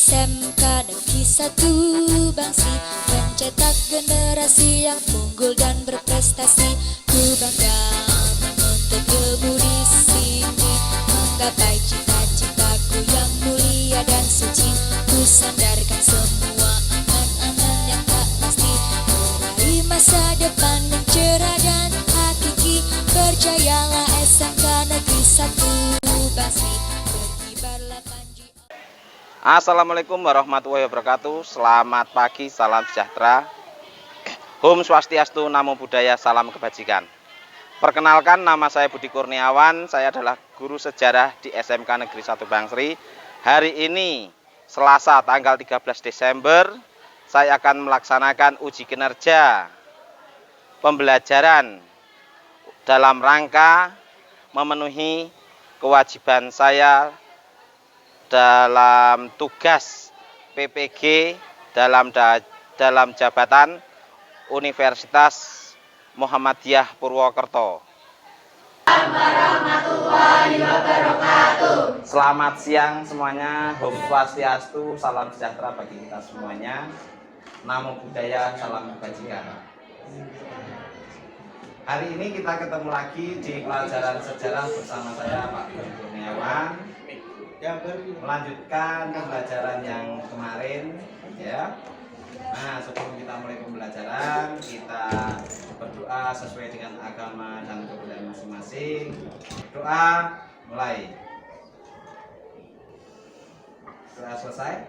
SMK Negeri 1 Bangsi mencetak generasi yang unggul dan berprestasi. Ku bangga menuntut ilmu di sini, menggapai cita-citaku yang mulia dan suci. Ku sandarkan semua angan-angan yang tak pasti, meraih masa depan yang cerah dan hakiki. Percayalah SMK Negeri 1 Bangsi, berkibarlah panji. Assalamualaikum warahmatullahi wabarakatuh. Selamat pagi, salam sejahtera. Om Swastiastu, Namo Buddhaya, salam kebajikan. Perkenalkan, nama saya Budi Kurniawan. Saya adalah guru sejarah di SMK Negeri 1 Bangsri. Hari ini, Selasa tanggal 13 Desember, saya akan melaksanakan uji kinerja pembelajaran dalam rangka memenuhi kewajiban saya dalam tugas PPG dalam jabatan Universitas Muhammadiyah Purwokerto. Warahmatullahi wabarakatuh. Selamat siang semuanya. Om Swastiastu, salam sejahtera bagi kita semuanya. Namo Buddhaya, salam kebajikan. Hari ini kita ketemu lagi di pelajaran sejarah bersama saya Pak Budi Kurniawan. Melanjutkan pembelajaran yang kemarin, ya. Nah, sebelum kita mulai pembelajaran, kita berdoa sesuai dengan agama dan kebudayaan masing-masing. Doa mulai. Setelah selesai,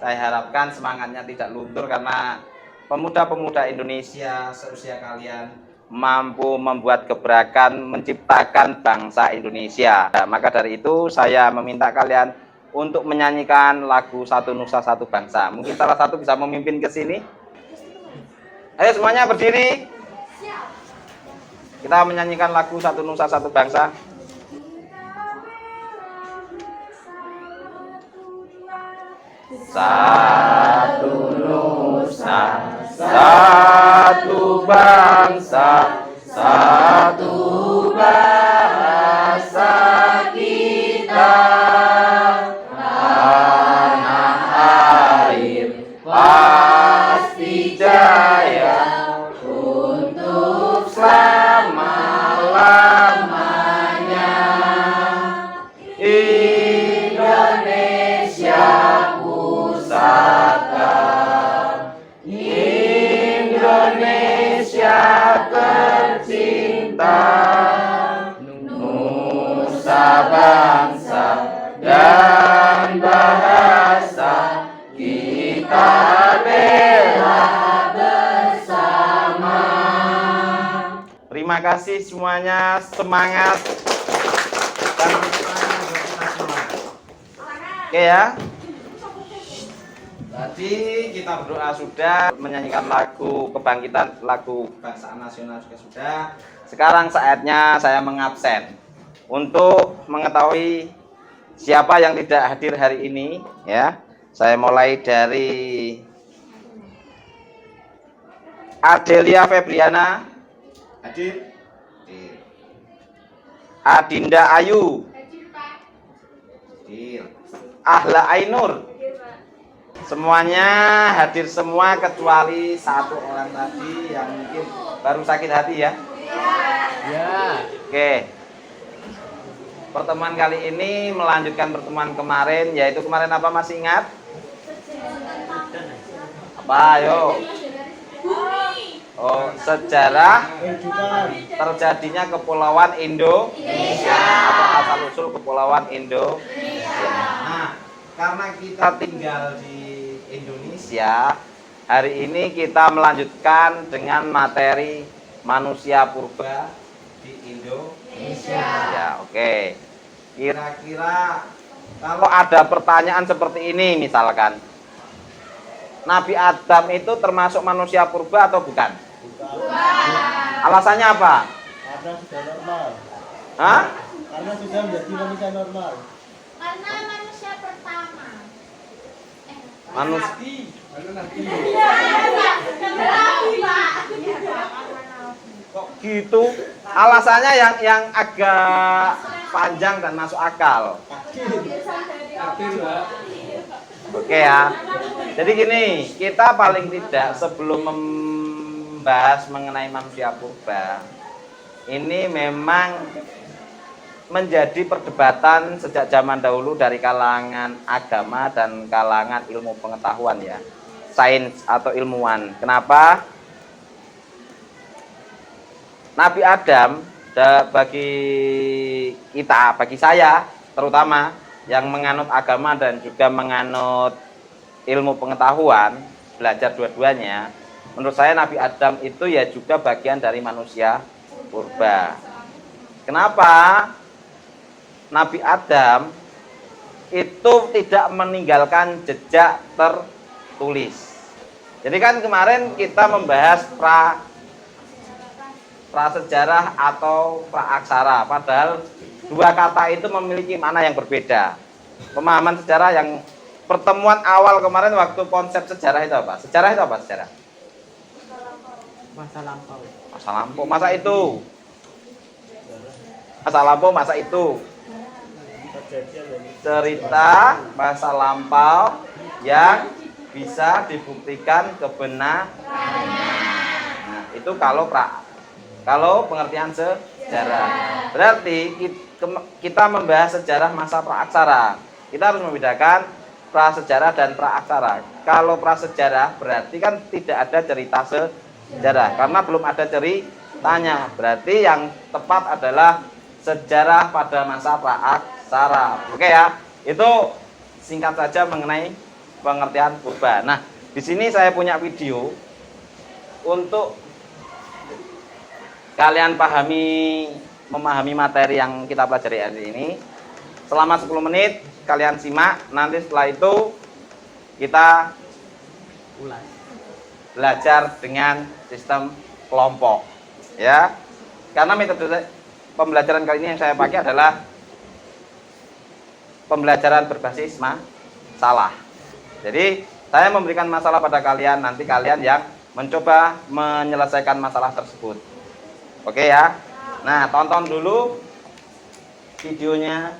saya harapkan semangatnya tidak luntur karena pemuda-pemuda Indonesia seusia kalian mampu membuat gebrakan menciptakan bangsa Indonesia. Nah, maka dari itu saya meminta kalian untuk menyanyikan lagu Satu Nusa Satu Bangsa. Mungkin salah satu bisa memimpin ke sini. Ayo semuanya berdiri. Kita menyanyikan lagu Satu Nusa Satu Bangsa. Satu nusa, satu bangsa, satu bahasa kita. Tanah air pasti jaya untuk selama-lamanya. Indonesia pusaka, Indonesia tercinta, nusa bangsa dan bahasa kita bela bersama. Terima kasih semuanya, semangat dan semangat buat kita semua. Oke ya. Tadi kita berdoa sudah, menyanyikan lagu kebangkitan, lagu kebangsaan nasional juga sudah. Sekarang saatnya saya mengabsen untuk mengetahui siapa yang tidak hadir hari ini, ya. Saya mulai dari Adelia Febriana. Hadir. Adinda Ayu. Hadir. Ahla Ainur. Semuanya hadir semua kecuali satu orang tadi yang mungkin baru sakit hati ya. Ya. Oke. Pertemuan kali ini melanjutkan pertemuan kemarin, yaitu kemarin apa, masih ingat? Apa, ayo? Oh, sejarah terjadinya kepulauan Indonesia atau asal-usul kepulauan Indonesia. Nah, karena kita tinggal di Indonesia, hari ini kita melanjutkan dengan materi manusia purba di Indonesia. Ya, oke. Kira-kira kalau ada pertanyaan seperti ini, misalkan Nabi Adam itu termasuk manusia purba atau bukan? Bukan. Alasannya apa? Karena sudah normal. Hah? Karena sudah menjadi manusia normal. Karena manusia pertama. Manusia. Kok gitu? Alasannya yang agak panjang dan masuk akal. Oke ya. Jadi gini, kita paling tidak sebelum membahas mengenai manusia purba, ini memang menjadi perdebatan sejak zaman dahulu dari kalangan agama dan kalangan ilmu pengetahuan ya, sains atau ilmuwan. Kenapa? Nabi Adam bagi kita, bagi saya terutama yang menganut agama dan juga menganut ilmu pengetahuan, belajar dua-duanya, menurut saya Nabi Adam itu ya juga bagian dari manusia purba. Kenapa? Nabi Adam itu tidak meninggalkan jejak tertulis. Jadi kan kemarin kita membahas prasejarah atau praaksara, padahal dua kata itu memiliki makna yang berbeda. Pemahaman sejarah yang pertemuan awal kemarin waktu konsep sejarah itu apa? Sejarah itu apa sejarah? Masa lampau. Masa lampau, masa itu. Masa lampau, masa itu. Cerita masa lampau yang bisa dibuktikan kebenarannya. Nah, itu kalau pengertian sejarah. Berarti kita membahas sejarah masa praaksara. Kita harus membedakan prasejarah dan praaksara. Kalau prasejarah berarti kan tidak ada cerita sejarah karena belum ada ceritanya. Berarti yang tepat adalah sejarah pada masa praaksara. Oke ya. Itu singkat saja mengenai pengertian purba. Nah, di sini saya punya video untuk kalian memahami materi yang kita pelajari hari ini. Selama 10 menit kalian simak, nanti setelah itu kita belajar dengan sistem kelompok ya. Karena metode pembelajaran kali ini yang saya pakai adalah pembelajaran berbasis masalah. Jadi saya memberikan masalah pada kalian, nanti kalian yang mencoba menyelesaikan masalah tersebut. Oke ya. Nah, tonton dulu videonya.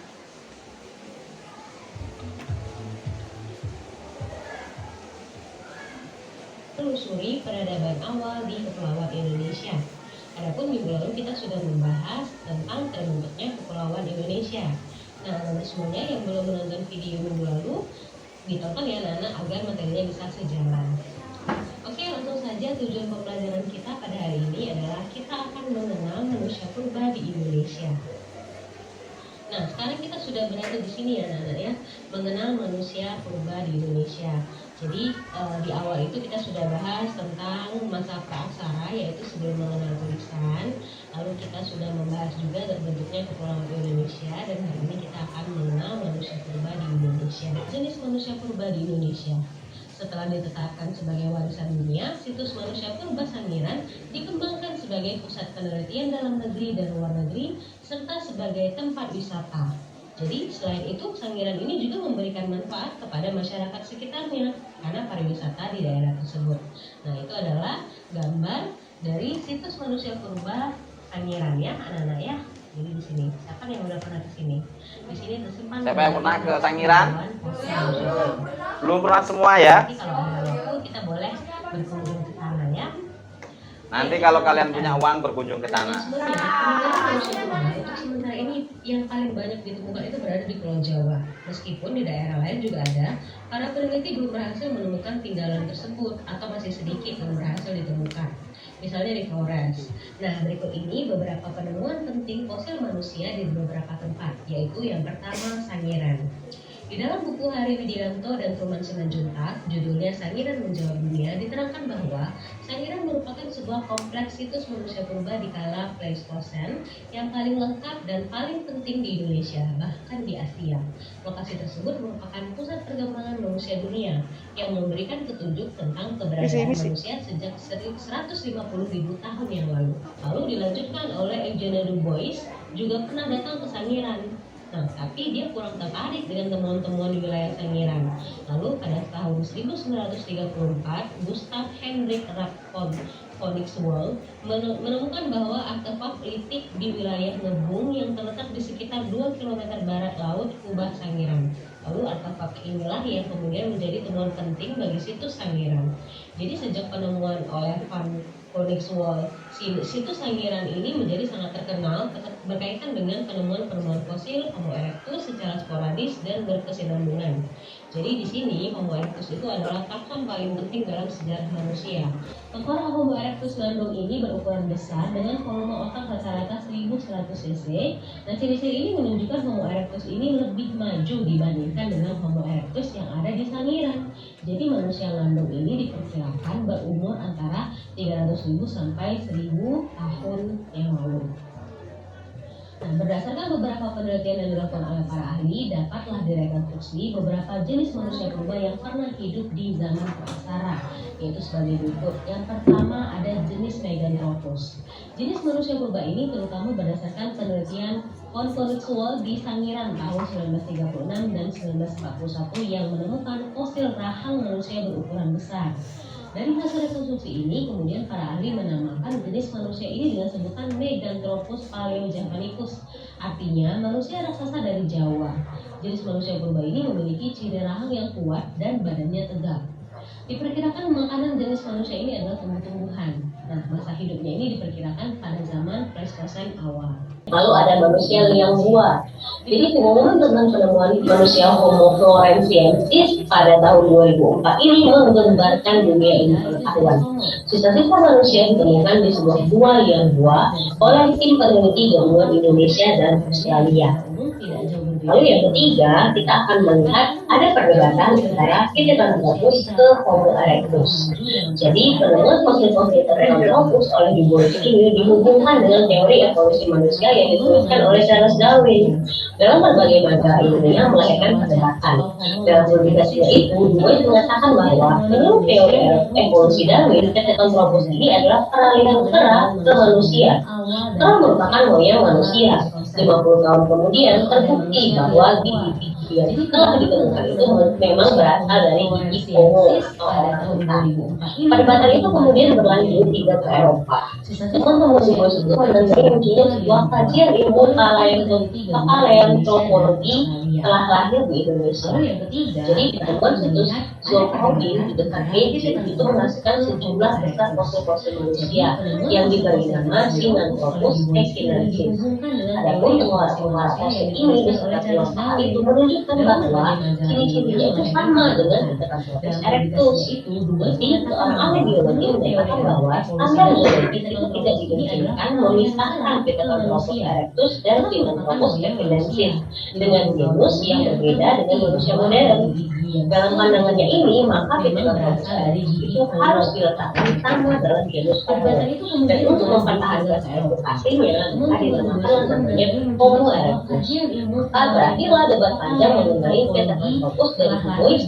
Telusuri peradaban awal di Kepulauan Indonesia. Adapun minggu lalu kita sudah membahas tentang terbentuknya Kepulauan Indonesia. Nah, semuanya yang belum menonton video minggu lalu, ditonton ya Nana agar materinya bisa sejalan. Oke, langsung saja tujuan pembelajaran kita pada hari ini adalah kita akan mengenal manusia purba di Indonesia. Nah, sekarang kita sudah berada di sini ya Nana ya, mengenal manusia purba di Indonesia. Jadi di awal itu kita sudah bahas tentang masa praaksara, yaitu sebelum mengenal tulisan. Lalu kita sudah membahas juga terbentuknya Kepulauan Indonesia, dan hari ini kita akan mengenal manusia purba di Indonesia. Jenis manusia purba di Indonesia. Setelah ditetapkan sebagai warisan dunia, situs manusia purba Sangiran dikembangkan sebagai pusat penelitian dalam negeri dan luar negeri, serta sebagai tempat wisata. Jadi selain itu, Sangiran ini juga memberikan manfaat kepada masyarakat sekitarnya karena pariwisata di daerah tersebut. Nah, itu adalah gambar dari situs manusia purba Sangiran ya, anak-anak ya. Jadi di sini, siapa yang udah pernah ke sini? Di sini tersimpan. Siapa yang pernah ke Sangiran? Manusia. Belum pernah semua ya. Jadi kalau ada waktu kita boleh berkunjung ke sana ya. Nanti kalau kalian punya uang berkunjung ke sana. Sebenarnya peninggalan manusia purba untuk sementara ini yang paling banyak ditemukan itu berada di Pulau Jawa. Meskipun di daerah lain juga ada, para peneliti belum berhasil menemukan tinggalan tersebut atau masih sedikit yang berhasil ditemukan. Misalnya di Flores. Nah, berikut ini beberapa penemuan penting fosil manusia di beberapa tempat, yaitu yang pertama Sangiran. Di dalam buku Hari Widianto dan Truman Simanjuntak, judulnya Sangiran Menjawab Dunia, diterangkan bahwa Sangiran merupakan sebuah kompleks situs manusia purba di kala Pleistosen yang paling lengkap dan paling penting di Indonesia, bahkan di Asia. Lokasi tersebut merupakan pusat perkembangan manusia dunia yang memberikan petunjuk tentang keberadaan manusia sejak 150.000 tahun yang lalu. Lalu dilanjutkan oleh Eugene Du Bois, juga pernah datang ke Sangiran. Nah, tapi dia kurang tertarik dengan temuan-temuan di wilayah Sangiran. Lalu pada tahun 1934, Gustav Hendrik Rapp von Koenigswald menemukan bahwa artefak litik di wilayah Ngebung yang terletak di sekitar 2 km barat laut Kubah Sangiran. Lalu artefak inilah yang kemudian menjadi temuan penting bagi situs Sangiran. Jadi sejak penemuan oleh Van Koningswald, situs Sangiran ini menjadi sangat terkenal berkaitan dengan penemuan-penemuan fosil Homo erectus secara sporadis dan berkesinambungan. Jadi di sini Homo erectus itu adalah taxon paling penting dalam sejarah manusia. Tengkorak Homo erectus landung ini berukuran besar dengan volume otak rata-rata 1100 cc. Nah, ciri-ciri ini menunjukkan Homo erectus ini lebih maju dibandingkan dengan Homo erectus yang ada di Sangiran. Jadi manusia landung ini diperkirakan berumur antara 300.000 sampai 1.000 tahun yang lalu. Nah, berdasarkan beberapa penelitian yang dilakukan oleh para ahli, dapatlah direkonstruksi beberapa jenis manusia purba yang pernah hidup di zaman prasejarah, yaitu sebagai berikut. Yang pertama ada jenis Meganthropus. Jenis manusia purba ini terutama berdasarkan penelitian Van Koningswald di Sangiran tahun 1936 dan 1941 yang menemukan fosil rahang manusia berukuran besar. Dari hasil rekonstruksi ini, kemudian para ahli menamakan jenis manusia ini dengan sebutan Meganthropus paleojavanicus, artinya manusia raksasa dari Jawa. Jenis manusia purba ini memiliki ciri rahang yang kuat dan badannya tegap. Diperkirakan makanan jenis manusia ini adalah tumbuh-tumbuhan. Nah, masa hidupnya ini diperkirakan pada zaman Pleistosen awal. Lalu ada manusia liang buah. Jadi pengumuman tentang penemuan manusia Homo floresiensis pada tahun 2004 ini menggembarkan dunia ini pengetahuan. Sisa-sisa manusia ditemukan di sebuah gua liang buah oleh tim peneliti gabungan Indonesia dan Australia. Lalu yang ketiga, kita akan melihat ada perdebatan antara Pithecanthropus ke Homo erectus. Jadi penemuan fosil-fosil Pithecanthropus oleh Du Bois ini dihubungkan dengan teori evolusi manusia yang dituliskan oleh Charles Darwin. Dalam berbagai mata ilmiah melahirkan perdebatan. Dalam publikasinya itu, Du Bois mengatakan bahwa menurut teori evolusi Darwin, Pithecanthropus ini adalah peralihan kera ke manusia. Kera merupakan moyang manusia. 50 tahun kemudian terbukti bahwa gigi yang telah ditemukan itu memang berasal dari gigi Homo atau orang hutan. Perdebatan itu kemudian berlanjut hingga ke Eropa. Teman-teman Du Bois itu menandai munculnya sebuah kajian ilmu paleontologi telah lahir di Indonesia. Jadi ditemukan situs Zoologis di dekat Beijing itu menghasilkan sejumlah besar fosil-fosil manusia yang diberi nama Sinanthropus echinensis. Adapun temuan fosil ini beserta tulang itu menunjukkan bahwa ciri-cirinya itu sama dengan Pithecanthropus erectus. Jadi seorang ahli biologi menyatakan bahwa standar genetik itu tidak dimungkinkan memisahkan Pithecanthropus erectus dan Sinanthropus echinensis dengan genus yang berbeda dengan manusia modern. Dalam pandangannya ini, maka Pithecanthropus erectus itu harus diletakkan sama dalam genus Homo. Dan untuk mempertahankan reputasinya, maka dinamakan namanya Homo erectus. Berakhirlah debat panjang mengenai Pithecanthropus dari Du Bois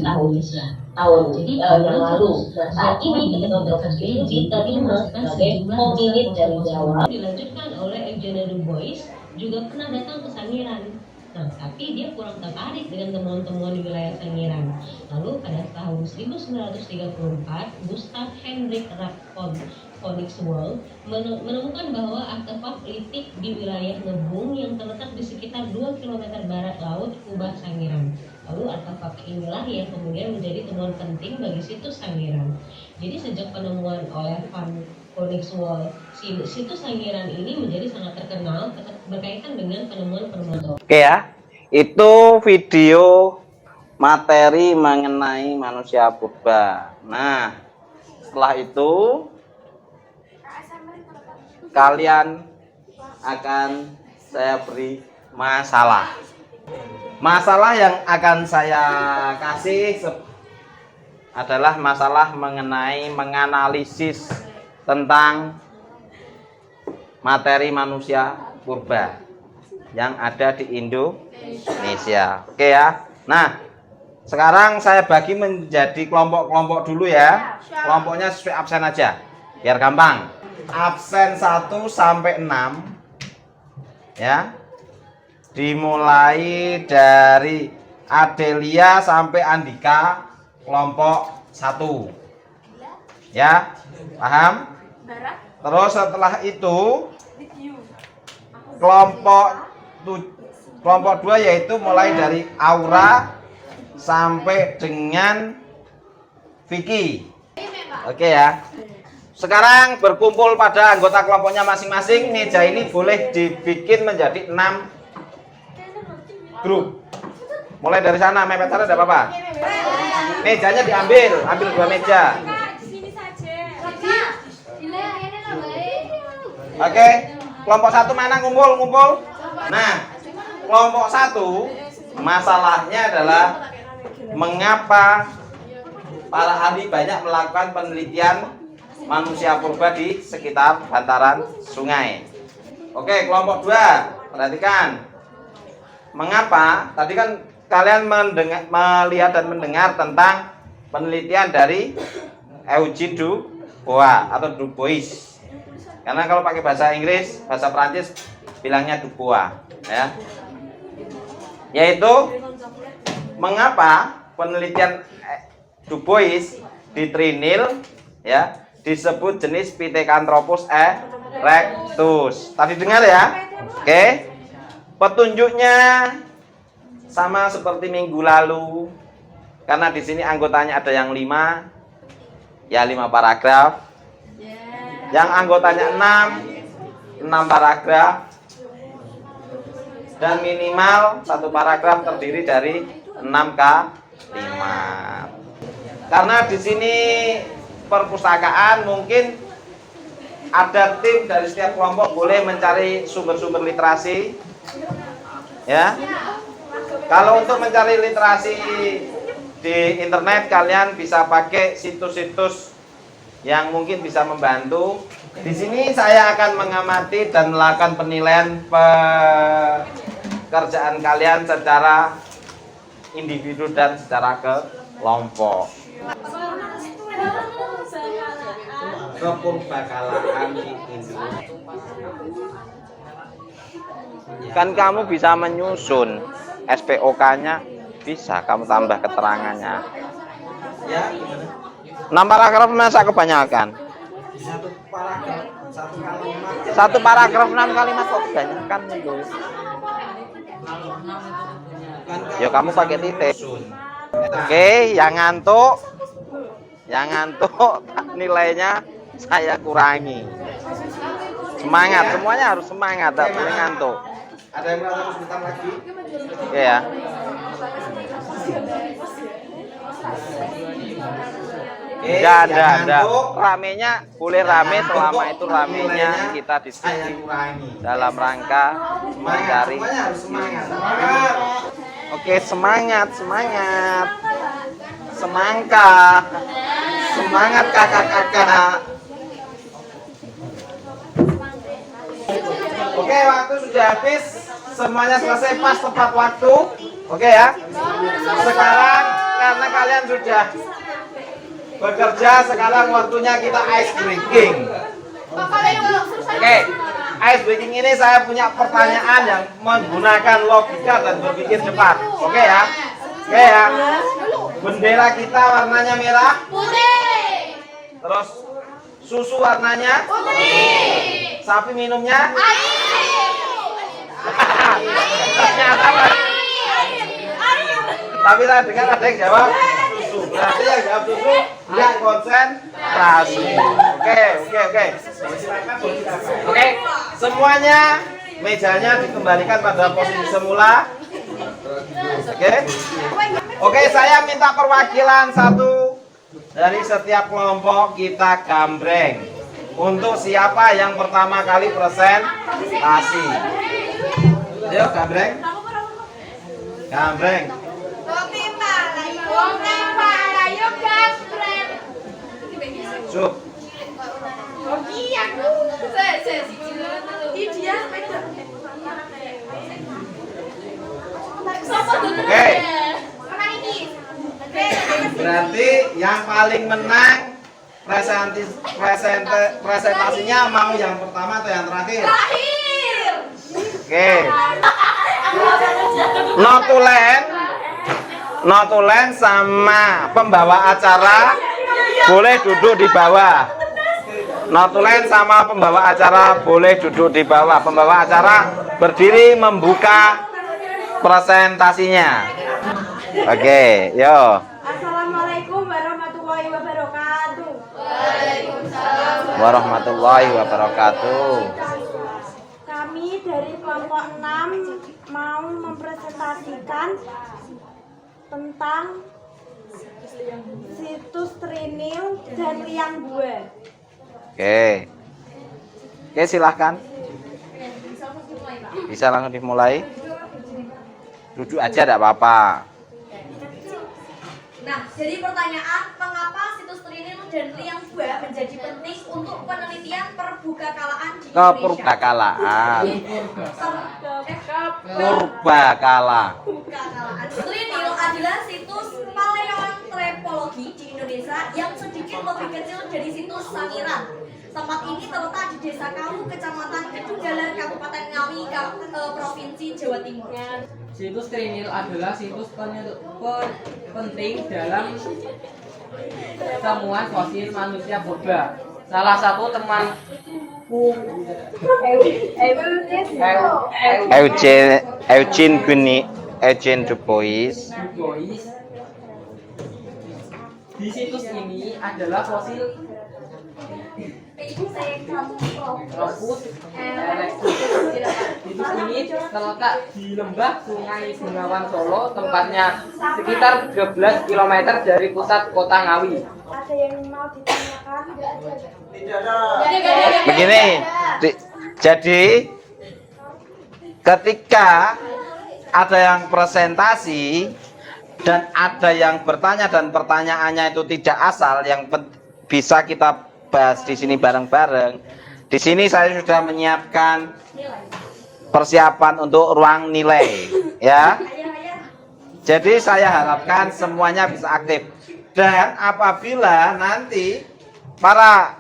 tahun yang lalu. Nah, saat ini Pithecanthropus itu diterima sebagai hominid dari Jawa. Dilanjutkan oleh Eugene Du Bois juga pernah datang ke Sangiran. Nah, tapi dia kurang tertarik dengan temuan-temuan di wilayah Sangiran. Lalu pada tahun 1934, Gustav Hendrik Rapp von Koningswald menemukan bahwa artefak litik di wilayah Ngebung yang terletak di sekitar 2 km barat laut Kubah Sangiran. Lalu artefak inilah yang kemudian menjadi temuan penting bagi situs Sangiran. Jadi sejak penemuan oleh Van Koningswald, situs Sangiran ini menjadi sangat terkenal berkaitan dengan penemuan-penemuan. Oke ya, itu video materi mengenai manusia purba. Nah, setelah itu kalian akan saya beri masalah. Masalah yang akan saya kasih adalah masalah mengenai menganalisis tentang materi manusia purba yang ada di Indonesia. Oke ya. Nah, sekarang saya bagi menjadi kelompok-kelompok dulu ya. Kelompoknya sesuai absen aja, biar gampang. Absen 1 sampai 6 ya. Dimulai dari Adelia sampai Andika, kelompok 1. Ya, paham? Terus setelah itu kelompok 2 yaitu mulai dari Aura sampai dengan Vicky. Oke ya. Sekarang berkumpul pada anggota kelompoknya masing-masing. Meja ini boleh dibikin menjadi 6 grup. Mulai dari sana, mepet sana tidak apa-apa. Mejanya diambil, ambil 2 meja. Oke, kelompok 1 mana ngumpul. Nah, kelompok 1 masalahnya adalah mengapa para ahli banyak melakukan penelitian manusia purba di sekitar bantaran sungai. Oke, kelompok 2, perhatikan. Mengapa? Tadi kan kalian melihat dan mendengar tentang penelitian dari Eugene Dubois atau Dubois. Karena kalau pakai bahasa Inggris, bahasa Prancis bilangnya Dubois, ya. Yaitu mengapa penelitian Dubois di Trinil, ya, disebut jenis Pithecanthropus erectus. Tadi dengar ya? Oke. Petunjuknya sama seperti minggu lalu. Karena di sini anggotanya ada yang 5, ya 5 paragraf. Yang anggotanya 6 paragraf. Dan minimal 1 paragraf terdiri dari 6 kalimat. Karena di sini perpustakaan, mungkin ada tim dari setiap kelompok boleh mencari sumber-sumber literasi, ya. Kalau untuk mencari literasi di internet, kalian bisa pakai situs-situs yang mungkin bisa membantu. Di sini saya akan mengamati dan melakukan penilaian pekerjaan kalian secara individu dan secara kelompok. Kepurbakalaan di Indonesia. Kan kamu bisa menyusun SPOK-nya, bisa kamu tambah keterangannya. Ya, 6 paragraf masa kebanyakan? 1 paragraf 6 kalimat kok kebanyakan itu. Ya kamu pakai titik. Oke, yang ngantuk nilainya saya kurangi. Semangat, semuanya harus semangat, tak boleh ngantuk. Ada yang merasa kesulitan lagi? Oke ya. Enggak ada. Ramenya boleh rame selama itu ramenya kita diskusi dalam rangka mencari. Oke, semangat. Semangat kakak-kakak. Oke, waktu sudah habis. Semuanya selesai pas tepat waktu. Oke ya. Sekarang karena kalian sudah bekerja, sekarang waktunya kita ice breaking. Oke, ice breaking ini saya punya pertanyaan yang menggunakan logika dan berpikir cepat. Oke ya. Oke ya. Bendera kita warnanya merah. Putih. Terus susu warnanya Putih. Sapi minumnya Air. ternyata tapi saya dengar ada yang jawab susu. Berarti yang jawab susu nggak konsentrasi. Oke, semuanya mejanya dikembalikan pada posisi semula. Oke, saya minta perwakilan 1 dari setiap kelompok kita gambreng untuk siapa yang pertama kali presentasi. Ayo gambreng. Sup. Oke. Berarti yang paling menang presentasinya mau yang pertama atau yang terakhir? Oke. Notulen sama pembawa acara boleh duduk di bawah. Notulen sama pembawa acara boleh duduk di bawah. Pembawa acara berdiri membuka presentasinya. Oke, yo. Assalamualaikum warahmatullahi wabarakatuh. Warahmatullahi wabarakatuh. Kami dari kelompok 6 mau mempresentasikan tentang situs Trinil dan liang buah. Oke. Oke, silahkan. Bisa langsung dimulai. Duduk aja tidak apa-apa. Nah, jadi pertanyaan, mengapa situs Trinil dan liang buah menjadi penting untuk penelitian perbukakalaan di Indonesia? Kepurbakalaan. Purbakala. Perbukakalaan. Trinil adalah situs paleoantropologi di Indonesia yang sedikit lebih kecil dari situs Sangiran. Tempat ini terletak di Desa Kawu, Kecamatan Kedunggalan, Kabupaten Ngawi, Provinsi Jawa Timur. Situs Trinil adalah situs penting dalam temuan fosil manusia purba. Salah satu temanku Eugene Du Bois. Di situs ini adalah fosil Tropus erectus. Situs ini terletak di lembah Sungai Bengawan Solo, tempatnya sekitar 13 km dari pusat kota Ngawi. Ada yang mau ditanyakan? Begini, jadi ketika ada yang presentasi dan ada yang bertanya dan pertanyaannya itu tidak asal, yang bisa kita bahas di sini bareng-bareng. Di sini saya sudah menyiapkan persiapan untuk ruang nilai, ya. Jadi saya harapkan semuanya bisa aktif. Dan apabila nanti para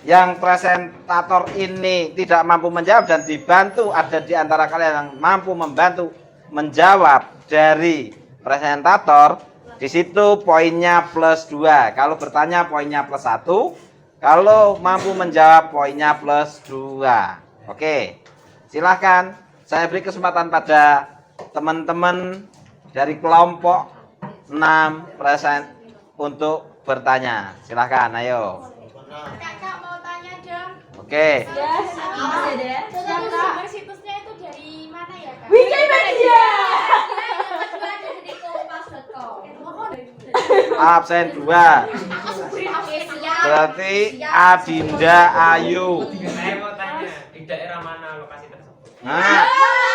yang presentator ini tidak mampu menjawab dan dibantu, ada di antara kalian yang mampu membantu menjawab dari presentator, di situ poinnya +2. Kalau bertanya poinnya +1. Kalau mampu menjawab poinnya +2. Oke. Silahkan saya beri kesempatan pada teman-teman dari kelompok 6 present untuk bertanya. Silahkan, ayo. Kakak mau tanya dong. Oke. Sumber situsnya itu dari mana ya, Kak? Wikipedia. Dari kompas.com. Absen 2. Berarti Adinda Ayu. Saya mau tanya, di daerah mana lokasi tersebut? Nah,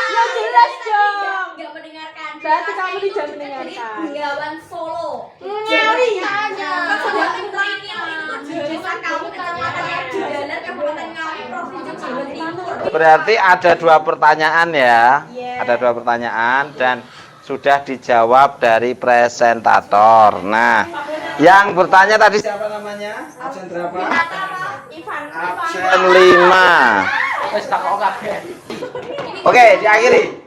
Ya jelas dong. Enggak mendengarkan. Berarti kamu Itu tidak dari mendengarkan. Bengawan Solo. Nyari tanya. Kabupaten Trinil itu di Desa Kawu, Kecamatan Kedunggalan, Kabupaten Ngawi, Provinsi Jawa Timur. berarti ada 2 pertanyaan ya. Ada 2 pertanyaan dan sudah dijawab dari presentator. Nah, yang bertanya tadi siapa namanya? Absen berapa? Ivan. Absen 5. Wes tak kok kabeh. Oke, diakhiri.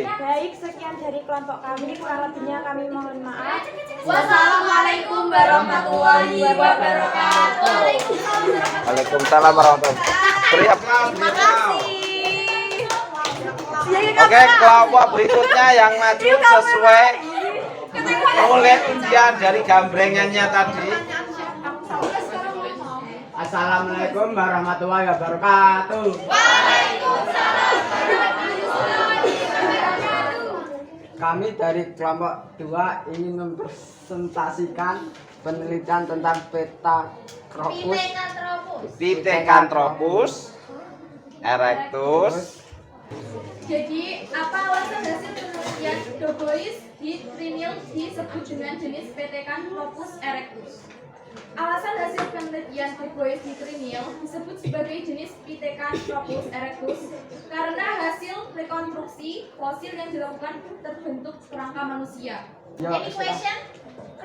Baik, sekian dari kelompok kami. Kurang lebihnya kami mohon maaf. Wassalamualaikum warahmatullahi wabarakatuh. Waalaikumsalam warahmatullahi wabarakatuh. Beri aplaus, beri aplaus. Oke, kelompok berikutnya yang maju sesuai oleh ujian dari gambrengannya tadi. Assalamualaikum warahmatullahi wabarakatuh. Kami dari kelompok 2 ingin mempresentasikan penelitian tentang Pithecanthropus erectus. Jadi, apa alasan hasil penelitian Du Bois di Trinil disebut dengan jenis Pithecanthropus erectus? Alasan hasil penelitian Du Bois di Trinil disebut sebagai jenis Pithecanthropus erectus karena hasil rekonstruksi fosil yang dilakukan terbentuk kerangka manusia. Any question?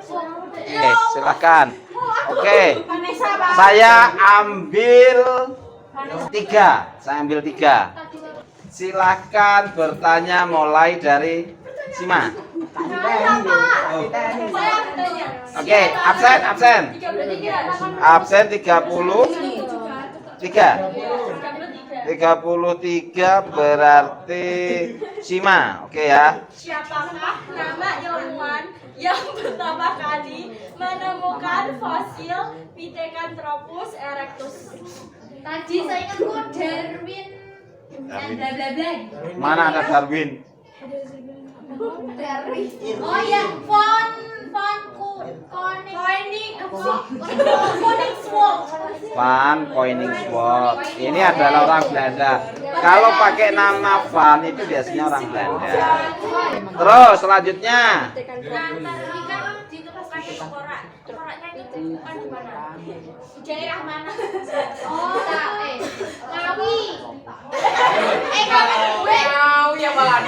Oke, silakan. Oke, saya ambil 3. Silakan bertanya mulai dari Sima. Oke, absen 33. 33 berarti Sima. Oke ya. Siapakah nama ilmuwan yang pertama kali menemukan fosil Pithecanthropus erectus? Tadi saya ingatku Darwin yang bla bla bla. Mana ada Darwin? Darwin. Oh iya, Van Koningswald. Ini adalah orang Belanda. Kalau pakai nama Van itu biasanya orang Belanda. Terus selanjutnya. Di daerah mana? Oh, Ngawi. Ngawi ya Pak.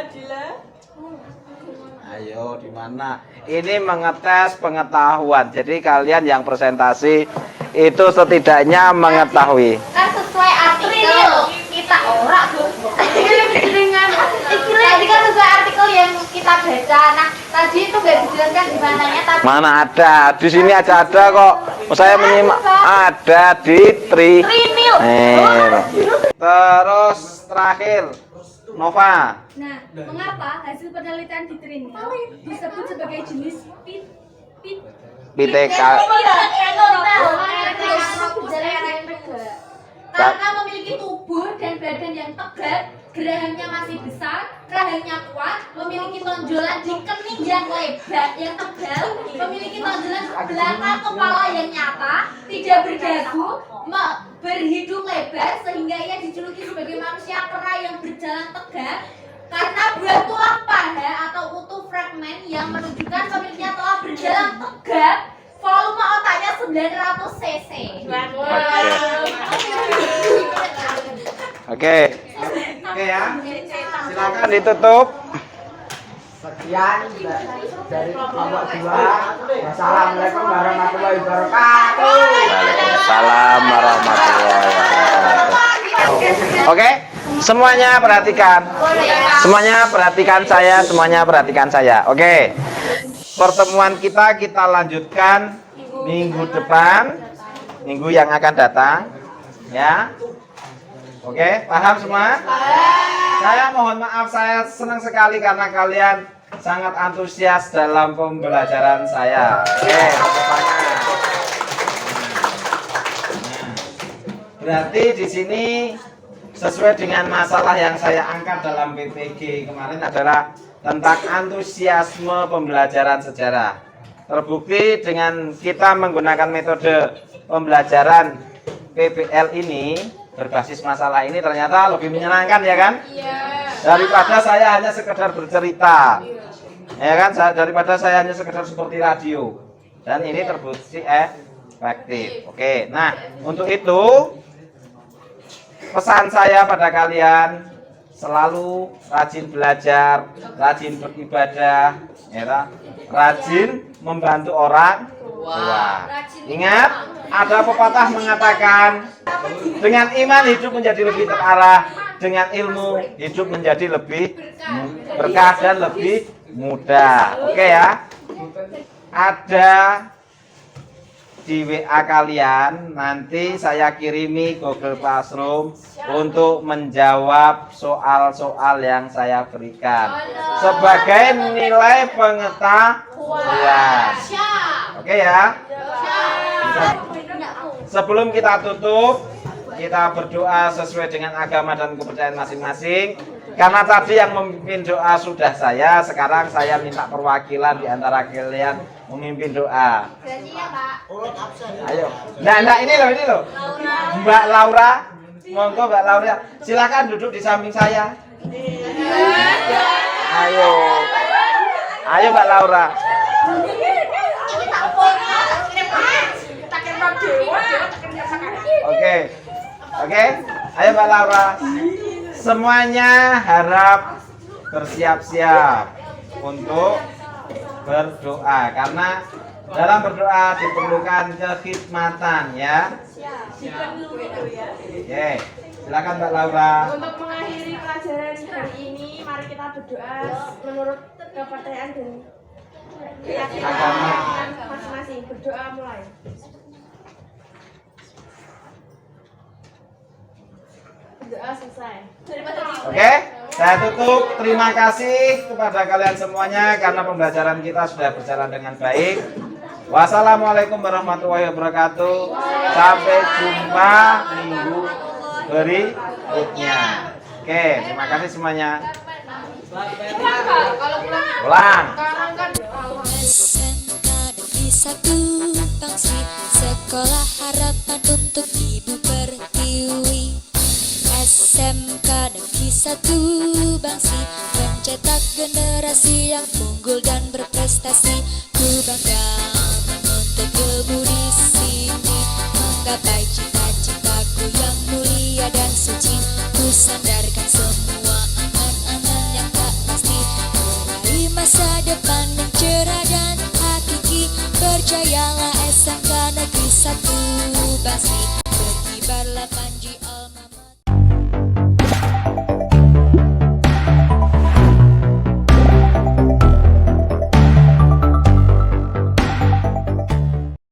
Gila. Ayo di mana? Ini mengetes pengetahuan. Jadi kalian yang presentasi itu setidaknya mengetahui. Kan sesuai artikel kita ora tuh. Tadi kan sesuai artikel yang kita baca. Nah, tadi itu nggak dijelaskan di mananya. Tapi Mana ada? Di sini aja ada kok. Saya menyimak ada di Trinil. Terus terakhir Nova. Nah, mengapa hasil penelitian di Trinil disebut sebagai jenis Pithecanthropus. Karena memiliki tubuh dan badan yang tegak, gerahangnya masih besar, rahangnya kuat, memiliki tonjolan di kening yang lebar, yang tebal, memiliki tonjolan belakang kepala yang nyata, tidak berdagu, berhidung lebar, sehingga ia dijuluki sebagai manusia kera yang berjalan tegak. Karena buah tulang paha atau utuh fragmen yang menunjukkan pemiliknya telah berjalan tegak, volume otaknya 900 cc. Oke ya. Silakan ditutup. Sekian dari kelompok 2. Wassalamualaikum warahmatullahi wabarakatuh. Waalaikumsalam warahmatullahi wabarakatuh. Oke, semuanya perhatikan. Semuanya perhatikan saya. Oke. Pertemuan kita lanjutkan minggu depan, minggu yang akan datang, ya. Oke, paham semua? Saya mohon maaf, saya senang sekali karena kalian sangat antusias dalam pembelajaran saya. Oke, berarti di sini sesuai dengan masalah yang saya angkat dalam PPG kemarin adalah tentang antusiasme pembelajaran sejarah. Terbukti dengan kita menggunakan metode pembelajaran PBL ini berbasis masalah ini ternyata lebih menyenangkan, ya kan? Iya. Daripada saya hanya sekedar bercerita. Ya kan? Daripada saya hanya sekedar seperti radio. Dan ini terbukti efektif. Oke. Nah, untuk itu pesan saya pada kalian selalu rajin belajar, rajin beribadah, ya, rajin membantu orang tua. Ingat, ada pepatah mengatakan dengan iman hidup menjadi lebih terarah, dengan ilmu hidup menjadi lebih berkah dan lebih mudah. Oke ya. Ada di WA kalian, nanti saya kirimi Google Classroom untuk menjawab soal-soal yang saya berikan sebagai nilai pengetahuan. Oke ya. Sebelum kita tutup, kita berdoa sesuai dengan agama dan kepercayaan masing-masing. Karena tadi yang memimpin doa sudah saya, sekarang saya minta perwakilan di antara kalian memimpin doa. Ayo. Nah, ini loh. Mbak Laura, monggo Mbak Laura, silakan duduk di samping saya. Ayo Mbak Laura. Oke. Ayo Mbak Laura. Semuanya harap bersiap-siap untuk berdoa karena dalam berdoa diperlukan kekhidmatan, ya. Oke, silakan Mbak Laura. Untuk mengakhiri pelajaran hari ini, mari kita berdoa menurut kepercayaan dan keyakinan masing-masing. Berdoa mulai. Berdoa selesai. Oke, saya tutup. Terima kasih kepada kalian semuanya karena pembelajaran kita sudah berjalan dengan baik. Wassalamualaikum warahmatullahi wabarakatuh. Sampai jumpa minggu berikutnya. Oke, terima kasih semuanya. Ulang. SMK Negeri 1 Bangsi, sekolah harapan untuk Ibu Pertiwi. SMK Negeri 1 Bangsi, mencetak generasi yang unggul dan berprestasi. Ku bangga menuntut ilmu di sini, menggapai cita-citaku yang mulia dan suci. Ku sandarkan semua angan-angan yang tak pasti, meraih masa depan yang cerah dan hakiki. Percayalah SMK Negeri 1 Bangsi, berkibarlah panjang